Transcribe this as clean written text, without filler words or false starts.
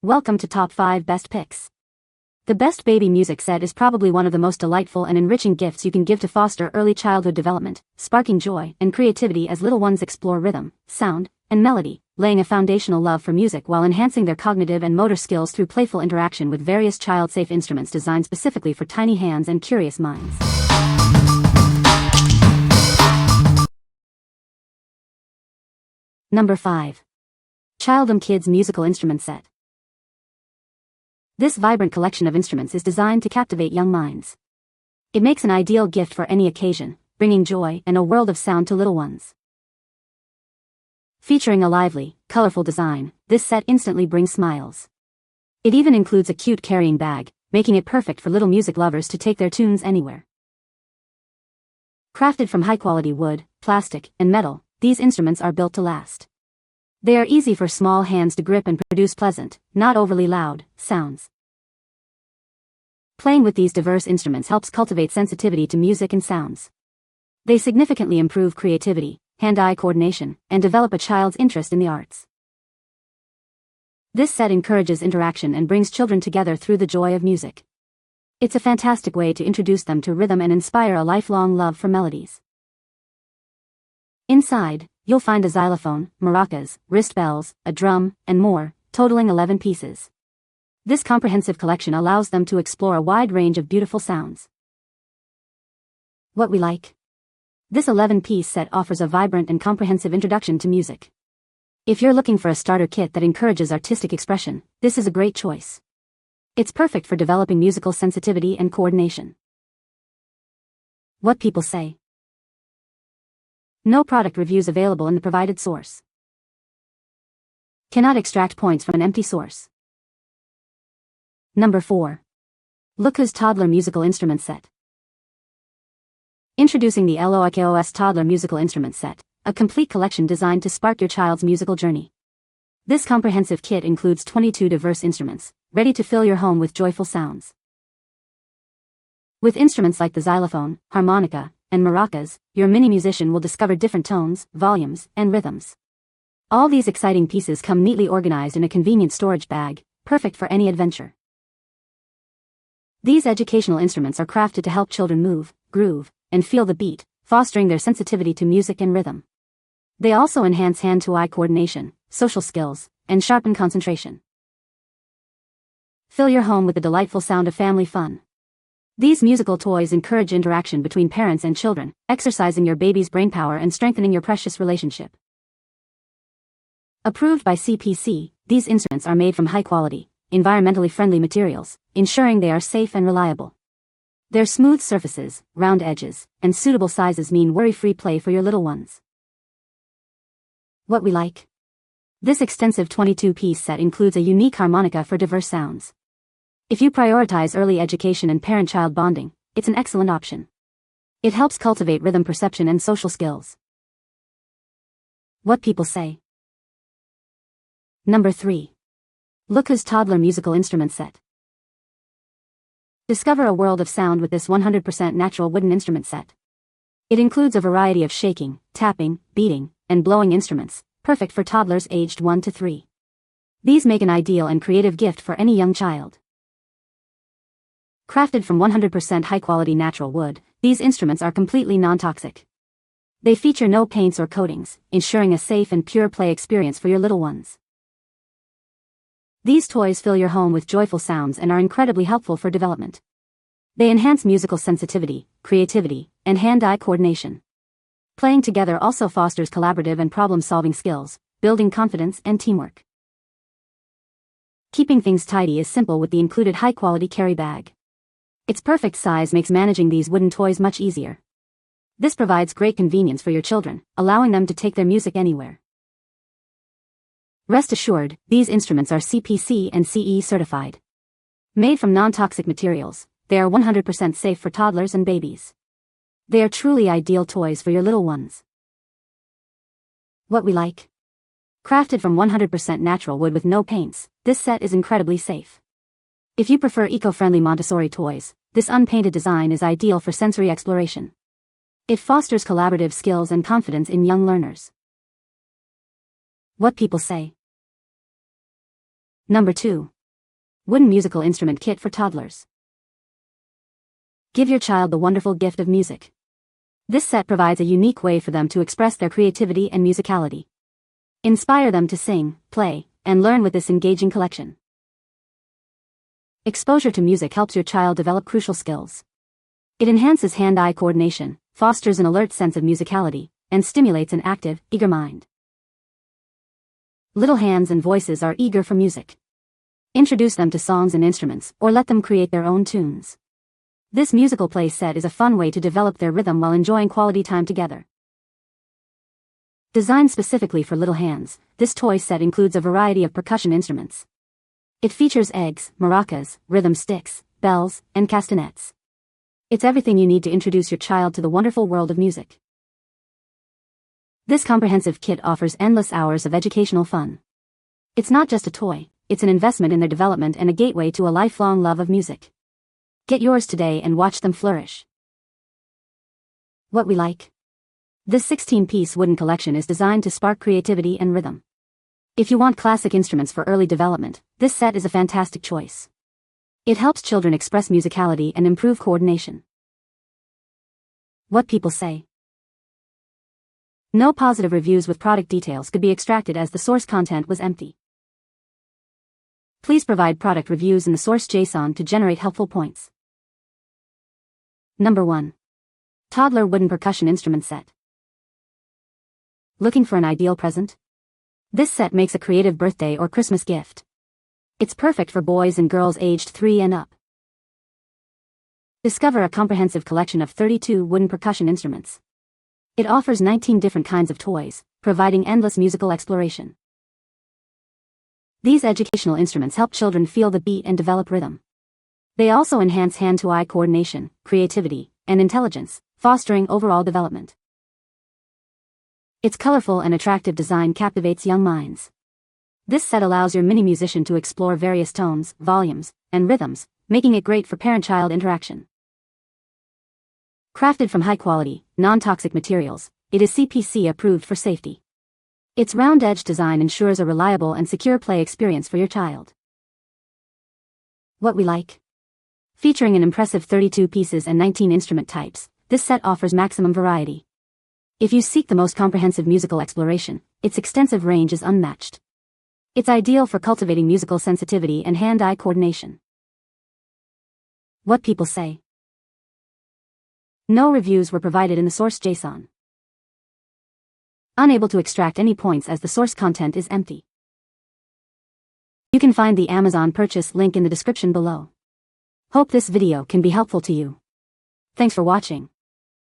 Welcome to Top 5 Best Picks. The Best Baby Music Set is probably one of the most delightful and enriching gifts you can give to foster early childhood development, sparking joy and creativity as little ones explore rhythm, sound, and melody, laying a foundational love for music while enhancing their cognitive and motor skills through playful interaction with various child-safe instruments designed specifically for tiny hands and curious minds. Number 5. Childom Kids Musical Instrument Set. This vibrant collection of instruments is designed to captivate young minds. It makes an ideal gift for any occasion, bringing joy and a world of sound to little ones. Featuring a lively, colorful design, this set instantly brings smiles. It even includes a cute carrying bag, making it perfect for little music lovers to take their tunes anywhere. Crafted from high-quality wood, plastic, and metal, these instruments are built to last. They are easy for small hands to grip and produce pleasant, not overly loud, sounds. Playing with these diverse instruments helps cultivate sensitivity to music and sounds. They significantly improve creativity, hand-eye coordination, and develop a child's interest in the arts. This set encourages interaction and brings children together through the joy of music. It's a fantastic way to introduce them to rhythm and inspire a lifelong love for melodies. Inside, you'll find a xylophone, maracas, wrist bells, a drum, and more, totaling 11 pieces. This comprehensive collection allows them to explore a wide range of beautiful sounds. What we like. This 11-piece set offers a vibrant and comprehensive introduction to music. If you're looking for a starter kit that encourages artistic expression, this is a great choice. It's perfect for developing musical sensitivity and coordination. What people say. No product reviews available in the provided source. Cannot extract points from an empty source. Number 4. LOOIKOOS Toddler Musical Instrument Set. Introducing the LOOIKOS Toddler Musical Instrument Set, a complete collection designed to spark your child's musical journey. This comprehensive kit includes 22 diverse instruments, ready to fill your home with joyful sounds. With instruments like the xylophone, harmonica, and maracas, your mini-musician will discover different tones, volumes, and rhythms. All these exciting pieces come neatly organized in a convenient storage bag, perfect for any adventure. These educational instruments are crafted to help children move, groove, and feel the beat, fostering their sensitivity to music and rhythm. They also enhance hand-to-eye coordination, social skills, and sharpen concentration. Fill your home with the delightful sound of family fun. These musical toys encourage interaction between parents and children, exercising your baby's brainpower and strengthening your precious relationship. Approved by CPC, these instruments are made from high-quality, environmentally friendly materials, ensuring they are safe and reliable. Their smooth surfaces, round edges, and suitable sizes mean worry-free play for your little ones. What we like. This extensive 22-piece set includes a unique harmonica for diverse sounds. If you prioritize early education and parent-child bonding, it's an excellent option. It helps cultivate rhythm perception and social skills. What people say. Number 3. LOOIKOOS Toddler Musical Instrument Set. Discover a world of sound with this 100% natural wooden instrument set. It includes a variety of shaking, tapping, beating, and blowing instruments, perfect for toddlers aged 1 to 3. These make an ideal and creative gift for any young child. Crafted from 100% high-quality natural wood, these instruments are completely non-toxic. They feature no paints or coatings, ensuring a safe and pure play experience for your little ones. These toys fill your home with joyful sounds and are incredibly helpful for development. They enhance musical sensitivity, creativity, and hand-eye coordination. Playing together also fosters collaborative and problem-solving skills, building confidence and teamwork. Keeping things tidy is simple with the included high-quality carry bag. Its perfect size makes managing these wooden toys much easier. This provides great convenience for your children, allowing them to take their music anywhere. Rest assured, these instruments are CPC and CE certified. Made from non-toxic materials, they are 100% safe for toddlers and babies. They are truly ideal toys for your little ones. What we like. Crafted from 100% natural wood with no paints, this set is incredibly safe. If you prefer eco-friendly Montessori toys, this unpainted design is ideal for sensory exploration. It fosters collaborative skills and confidence in young learners. What people say. Number 2. Wooden Musical Instrument Kit for Toddlers. Give your child the wonderful gift of music. This set provides a unique way for them to express their creativity and musicality. Inspire them to sing, play, and learn with this engaging collection. Exposure to music helps your child develop crucial skills. It enhances hand-eye coordination, fosters an alert sense of musicality, and stimulates an active, eager mind. Little hands and voices are eager for music. Introduce them to songs and instruments, or let them create their own tunes. This musical play set is a fun way to develop their rhythm while enjoying quality time together. Designed specifically for little hands, this toy set includes a variety of percussion instruments. It features eggs, maracas, rhythm sticks, bells, and castanets. It's everything you need to introduce your child to the wonderful world of music. This comprehensive kit offers endless hours of educational fun. It's not just a toy, it's an investment in their development and a gateway to a lifelong love of music. Get yours today and watch them flourish. What we like. This 16-piece wooden collection is designed to spark creativity and rhythm. If you want classic instruments for early development, this set is a fantastic choice. It helps children express musicality and improve coordination. What people say. No positive reviews with product details could be extracted as the source content was empty. Please provide product reviews in the source JSON to generate helpful points. Number 1. Toddler Wooden Percussion Instrument Set. Looking for an ideal present? This set makes a creative birthday or Christmas gift. It's perfect for boys and girls aged 3 and up. Discover a comprehensive collection of 32 wooden percussion instruments. It offers 19 different kinds of toys, providing endless musical exploration. These educational instruments help children feel the beat and develop rhythm. They also enhance hand-to-eye coordination, creativity, and intelligence, fostering overall development. Its colorful and attractive design captivates young minds. This set allows your mini musician to explore various tones, volumes, and rhythms, making it great for parent-child interaction. Crafted from high-quality, non-toxic materials, it is CPC approved for safety. Its round-edge design ensures a reliable and secure play experience for your child. What we like. Featuring an impressive 32 pieces and 19 instrument types, this set offers maximum variety. If you seek the most comprehensive musical exploration, its extensive range is unmatched. It's ideal for cultivating musical sensitivity and hand-eye coordination. What people say. No reviews were provided in the source JSON. Unable to extract any points as the source content is empty. You can find the Amazon purchase link in the description below. Hope this video can be helpful to you. Thanks for watching.